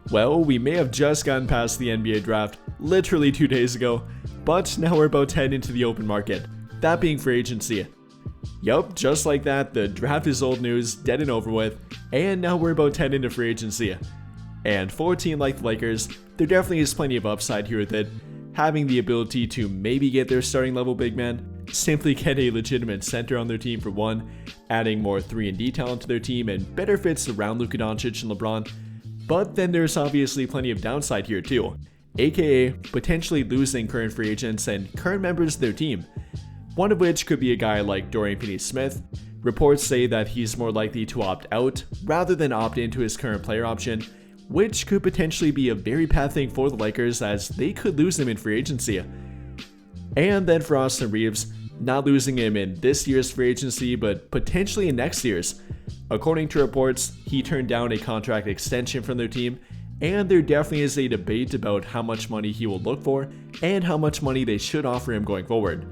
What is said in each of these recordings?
Well, we may have just gotten past the NBA draft literally 2 days ago, but now we're about to head into the open market, that being free agency. Yup, just like that, the draft is old news, dead and over with, and now we're about to head into free agency. And for a team like the Lakers, there definitely is plenty of upside here with it, having the ability to maybe get their starting level big man, simply get a legitimate center on their team for one, adding more 3-and-D talent to their team and better fits around Luka Doncic and LeBron. But then there's obviously plenty of downside here too, aka potentially losing current free agents and current members of their team. One of which could be a guy like Dorian Finney-Smith. Reports say that he's more likely to opt out rather than opt into his current player option, which could potentially be a very bad thing for the Lakers as they could lose him in free agency. And then for Austin Reaves, not losing him in this year's free agency but potentially in next year's. According to reports, he turned down a contract extension from their team, and there definitely is a debate about how much money he will look for and how much money they should offer him going forward.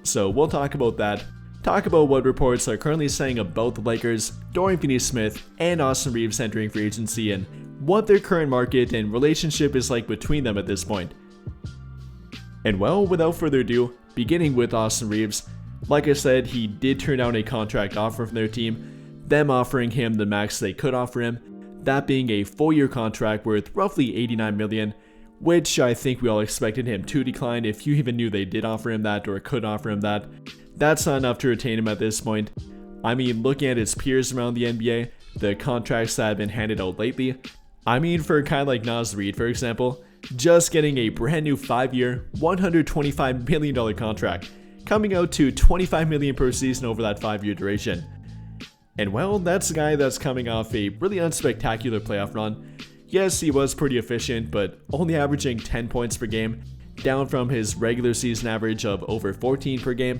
So we'll talk about that, talk about what reports are currently saying about the Lakers, Dorian Finney-Smith, and Austin Reaves entering free agency, and what their current market and relationship is like between them at this point. And well, without further ado, beginning with Austin Reaves, like I said, he did turn down a contract offer from their team, them offering him the max they could offer him, that being a 4-year contract worth roughly $89 million, which I think we all expected him to decline if you even knew they did offer him that or could offer him that. That's not enough to retain him at this point. I mean, looking at his peers around the NBA, the contracts that have been handed out lately, I mean, for a guy like Naz Reid, for example, just getting a brand new 5-year, $125 million contract, coming out to $25 million per season over that 5-year duration. And well, that's a guy that's coming off a really unspectacular playoff run. Yes, he was pretty efficient, but only averaging 10 points per game, down from his regular season average of over 14 per game.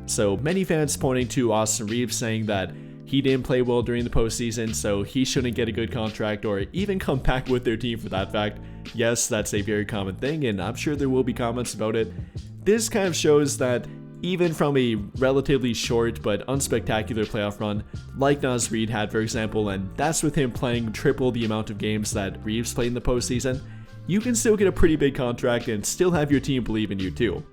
So many fans pointing to Austin Reaves saying that he didn't play well during the postseason, so he shouldn't get a good contract or even come back with their team for that fact. Yes, that's a very common thing, and I'm sure there will be comments about it. This kind of shows that even from a relatively short but unspectacular playoff run, like Naz Reid had for example, and that's with him playing triple the amount of games that Reaves played in the postseason, you can still get a pretty big contract and still have your team believe in you too.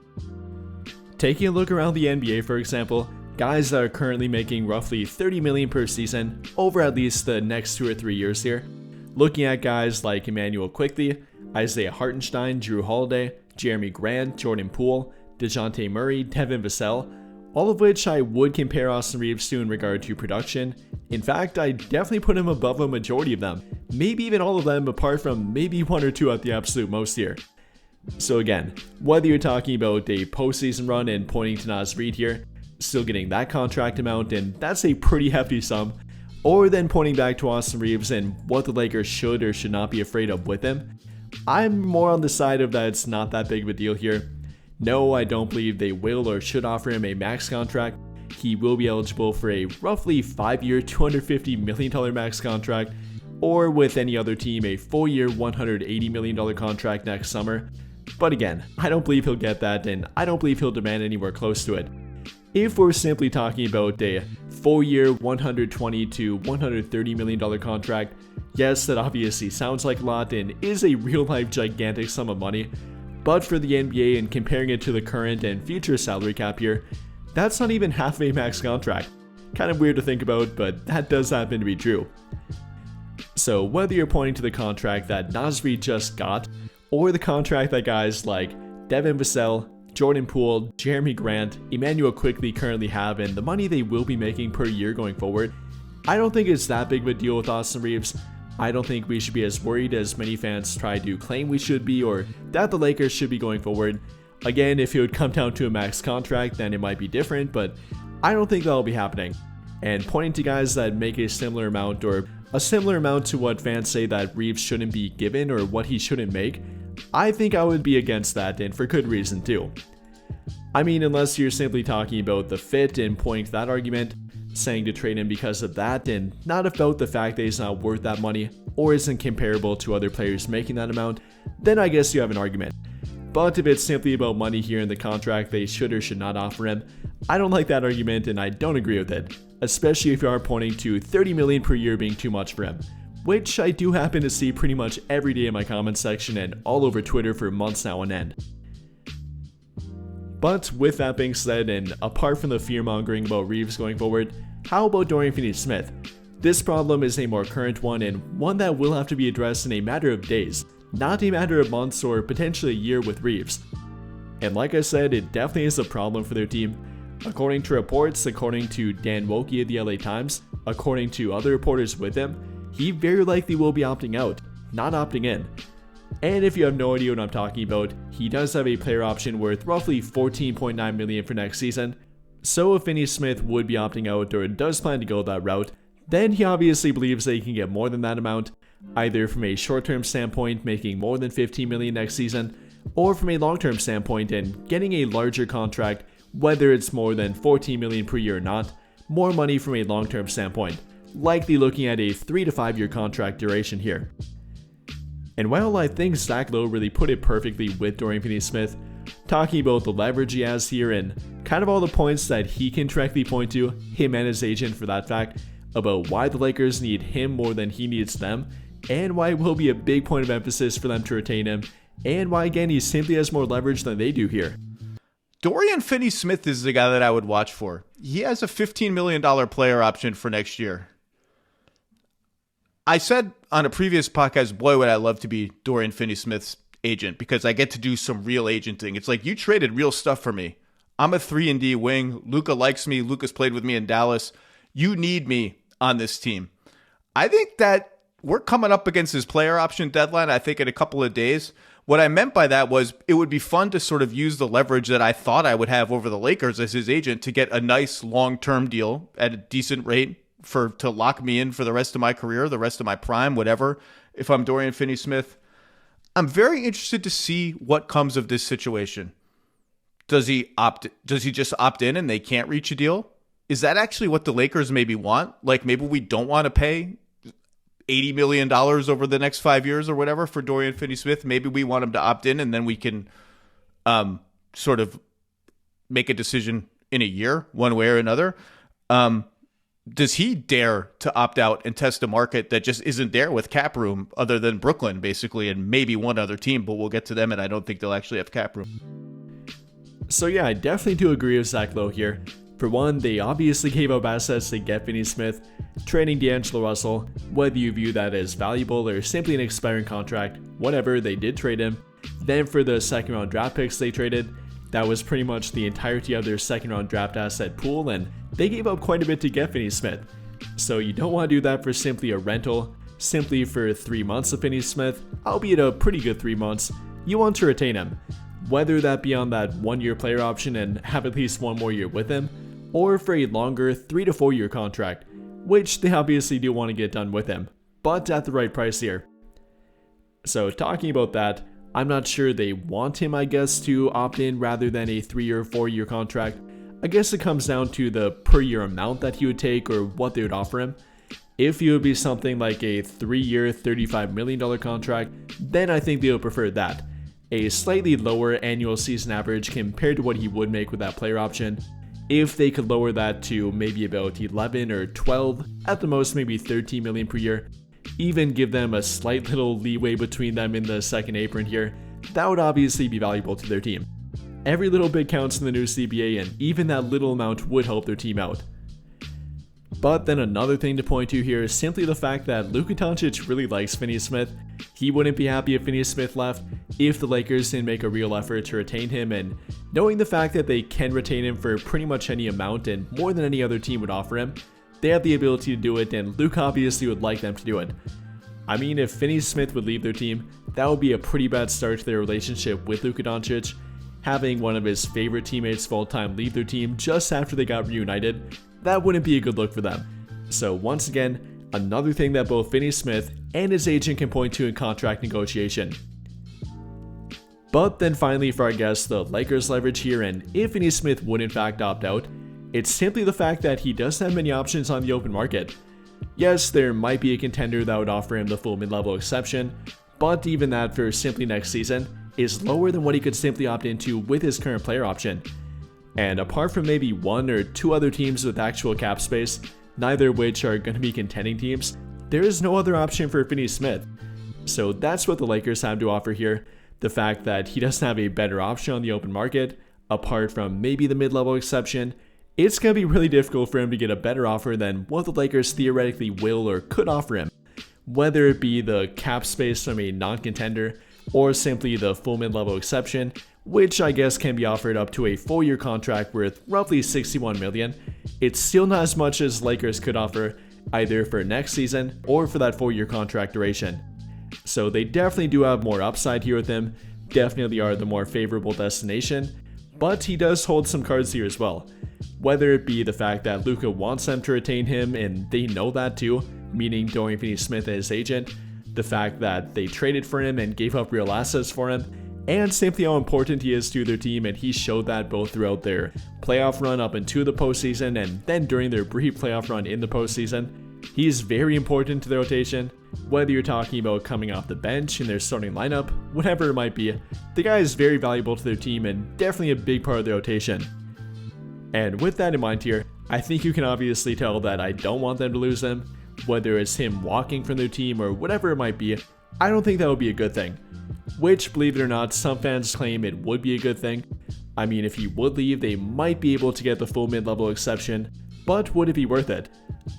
Taking a look around the NBA for example, guys that are currently making roughly $30 million per season over at least the next 2 or 3 years here, looking at guys like Emmanuel Quickley, Isaiah Hartenstein, Drew Holiday, Jeremy Grant, Jordan Poole, DeJounte Murray, Devin Vassell, all of which I would compare Austin Reaves to in regard to production. In fact, I definitely put him above a majority of them, maybe even all of them apart from maybe 1 or 2 at the absolute most here. So again, whether you're talking about a postseason run and pointing to Naz Reid here, still getting that contract amount and that's a pretty hefty sum, or then pointing back to Austin Reaves and what the Lakers should or should not be afraid of with him, I'm more on the side of that it's not that big of a deal here. No, I don't believe they will or should offer him a max contract. He will be eligible for a roughly 5-year, $250 million max contract, or with any other team, a 4-year, $180 million contract next summer. But again, I don't believe he'll get that, and I don't believe he'll demand anywhere close to it. If we're simply talking about a 4-year, $120 to $130 million contract, yes, that obviously sounds like a lot and is a real-life gigantic sum of money. But for the NBA and comparing it to the current and future salary cap here, that's not even half of a max contract. Kind of weird to think about, but that does happen to be true. So whether you're pointing to the contract that Naz Reid just got, or the contract that guys like Devin Vassell, Jordan Poole, Jeremy Grant, Emmanuel Quickley currently have and the money they will be making per year going forward, I don't think it's that big of a deal with Austin Reaves. I don't think we should be as worried as many fans try to claim we should be or that the Lakers should be going forward. Again, if it would come down to a max contract, then it might be different, but I don't think that'll be happening. And pointing to guys that make a similar amount or a similar amount to what fans say that Reaves shouldn't be given or what he shouldn't make, I think I would be against that, and for good reason too. I mean, unless you're simply talking about the fit and pointing to that argument, saying to trade him because of that and not about the fact that he's not worth that money or isn't comparable to other players making that amount, then I guess you have an argument. But if it's simply about money here in the contract they should or should not offer him, I don't like that argument and I don't agree with it, especially if you are pointing to $30 million per year being too much for him, which I do happen to see pretty much every day in my comments section and all over Twitter for months now on end. But with that being said, and apart from the fear-mongering about Reaves going forward, how about Dorian Finney-Smith? This problem is a more current one and one that will have to be addressed in a matter of days, not a matter of months or potentially a year with Reaves. And like I said, it definitely is a problem for their team. According to reports, according to Dan Woke of the LA Times, according to other reporters with him, he very likely will be opting out, not opting in. And if you have no idea what I'm talking about, he does have a player option worth roughly $14.9 million for next season. So if Finney-Smith would be opting out or does plan to go that route, then he obviously believes that he can get more than that amount, either from a short-term standpoint making more than $15 million next season, or from a long-term standpoint and getting a larger contract, whether it's more than $14 million per year or not, more money from a long-term standpoint, likely looking at a 3 to 5 year contract duration here. And while I think Zach Lowe really put it perfectly with Dorian Finney-Smith, talking about the leverage he has here and kind of all the points that he can directly point to, him and his agent for that fact, about why the Lakers need him more than he needs them, and why it will be a big point of emphasis for them to retain him, and why again he simply has more leverage than they do here. Dorian Finney-Smith is the guy that I would watch for. He has a $15 million player option for next year. I said on a previous podcast, boy, would I love to be Dorian Finney-Smith's agent because I get to do some real agenting. It's like you traded real stuff for me. I'm a 3-and-D wing. Luka likes me. Luka's played with me in Dallas. You need me on this team. I think that we're coming up against his player option deadline, I think in a couple of days. What I meant by that was it would be fun to sort of use the leverage that I thought I would have over the Lakers as his agent to get a nice long-term deal at a decent rate to lock me in for the rest of my career, the rest of my prime, whatever. If I'm Dorian Finney-Smith, I'm very interested to see what comes of this situation. Does he just opt in and they can't reach a deal? Is that actually what the Lakers maybe want? Like maybe we don't want to pay $80 million over the next 5 years or whatever for Dorian Finney-Smith. Maybe we want him to opt in and then we can sort of make a decision in a year, one way or another. Does he dare to opt out and test a market that just isn't there with cap room other than Brooklyn, basically, and maybe one other team, but we'll get to them, and I don't think they'll actually have cap room. So yeah, I definitely do agree with Zach Lowe here. For one, they obviously gave up assets to get Finney-Smith, trading D'Angelo Russell, whether you view that as valuable or simply an expiring contract, whatever, they did trade him. Then for the second round draft picks they traded, that was pretty much the entirety of their second round draft asset pool, and they gave up quite a bit to get Finney-Smith. So you don't want to do that for simply a rental, simply for 3 months of Finney-Smith, albeit a pretty good 3 months. You want to retain him, whether that be on that 1 year player option and have at least one more year with him, or for a longer 3 to 4 year contract, which they obviously do want to get done with him, but at the right price here. So talking about that, I'm not sure they want him, I guess, to opt in rather than a 3 or 4 year contract. I guess it comes down to the per year amount that he would take or what they would offer him. If it would be something like a 3 year, $35 million contract, then I think they would prefer that. A slightly lower annual season average compared to what he would make with that player option. If they could lower that to maybe about 11 or 12, at the most maybe 13 million per year, even give them a slight little leeway between them in the second apron here, that would obviously be valuable to their team. Every little bit counts in the new CBA, and even that little amount would help their team out. But then another thing to point to here is simply the fact that Luka Doncic really likes Finney-Smith. He wouldn't be happy if Finney-Smith left if the Lakers didn't make a real effort to retain him, and knowing the fact that they can retain him for pretty much any amount and more than any other team would offer him, they have the ability to do it, and Luka obviously would like them to do it. I mean, if Finney-Smith would leave their team, that would be a pretty bad start to their relationship with Luka Doncic. Having one of his favorite teammates full-time leave their team just after they got reunited, that wouldn't be a good look for them. So once again, another thing that both Finney-Smith and his agent can point to in contract negotiation. But then finally for our guest, the Lakers leverage here, and if Finney-Smith would in fact opt out, it's simply the fact that he doesn't have many options on the open market. Yes, there might be a contender that would offer him the full mid-level exception, but even that for simply next season, is lower than what he could simply opt into with his current player option. And apart from maybe one or two other teams with actual cap space, neither of which are going to be contending teams, there is no other option for Finney-Smith. So that's what the Lakers have to offer here. The fact that he doesn't have a better option on the open market, apart from maybe the mid-level exception, it's going to be really difficult for him to get a better offer than what the Lakers theoretically will or could offer him. Whether it be the cap space from a non-contender, or simply the full mid-level exception, which I guess can be offered up to a full-year contract worth roughly $61 million, it's still not as much as Lakers could offer either for next season or for that full-year contract duration. So they definitely do have more upside here with him, definitely are the more favorable destination, but he does hold some cards here as well. Whether it be the fact that Luka wants them to retain him and they know that too, meaning Dorian Finney-Smith and his agent, the fact that they traded for him and gave up real assets for him, and simply how important he is to their team, and he showed that both throughout their playoff run up into the postseason and then during their brief playoff run in the postseason. He's very important to the rotation, whether you're talking about coming off the bench in their starting lineup, whatever it might be. The guy is very valuable to their team and definitely a big part of the rotation. And with that in mind here, I think you can obviously tell that I don't want them to lose him, whether it's him walking from their team or whatever it might be. I don't think that would be a good thing. Which, believe it or not, some fans claim it would be a good thing. I mean, if he would leave, they might be able to get the full mid-level exception, but would it be worth it?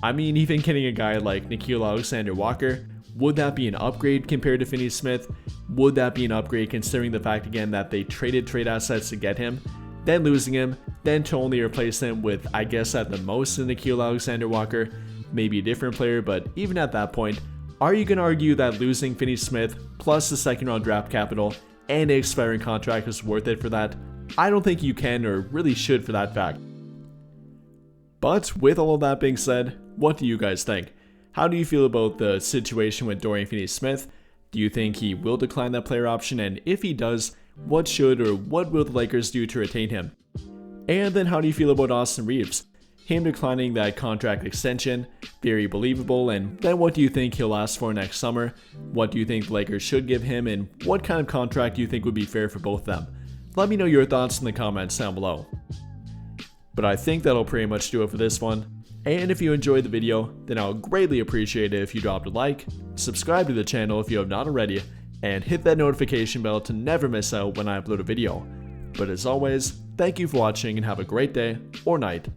I mean, even getting a guy like Nickeil Alexander-Walker, would that be an upgrade compared to Finney-Smith? Would that be an upgrade considering the fact again that they traded trade assets to get him, then losing him, then to only replace him with, I guess at the most, a Nickeil Alexander-Walker, maybe a different player, but even at that point, are you going to argue that losing Finney-Smith plus the second round draft capital and an expiring contract is worth it for that? I don't think you can or really should for that fact. But with all of that being said, what do you guys think? How do you feel about the situation with Dorian Finney-Smith? Do you think he will decline that player option, and if he does, what should or what will the Lakers do to retain him? And then how do you feel about Austin Reaves? Him declining that contract extension, very believable, and then what do you think he'll ask for next summer? What do you think the Lakers should give him, and what kind of contract do you think would be fair for both of them? Let me know your thoughts in the comments down below. But I think that'll pretty much do it for this one. And if you enjoyed the video, then I'll greatly appreciate it if you dropped a like, subscribe to the channel if you have not already, and hit that notification bell to never miss out when I upload a video. But as always, thank you for watching and have a great day or night.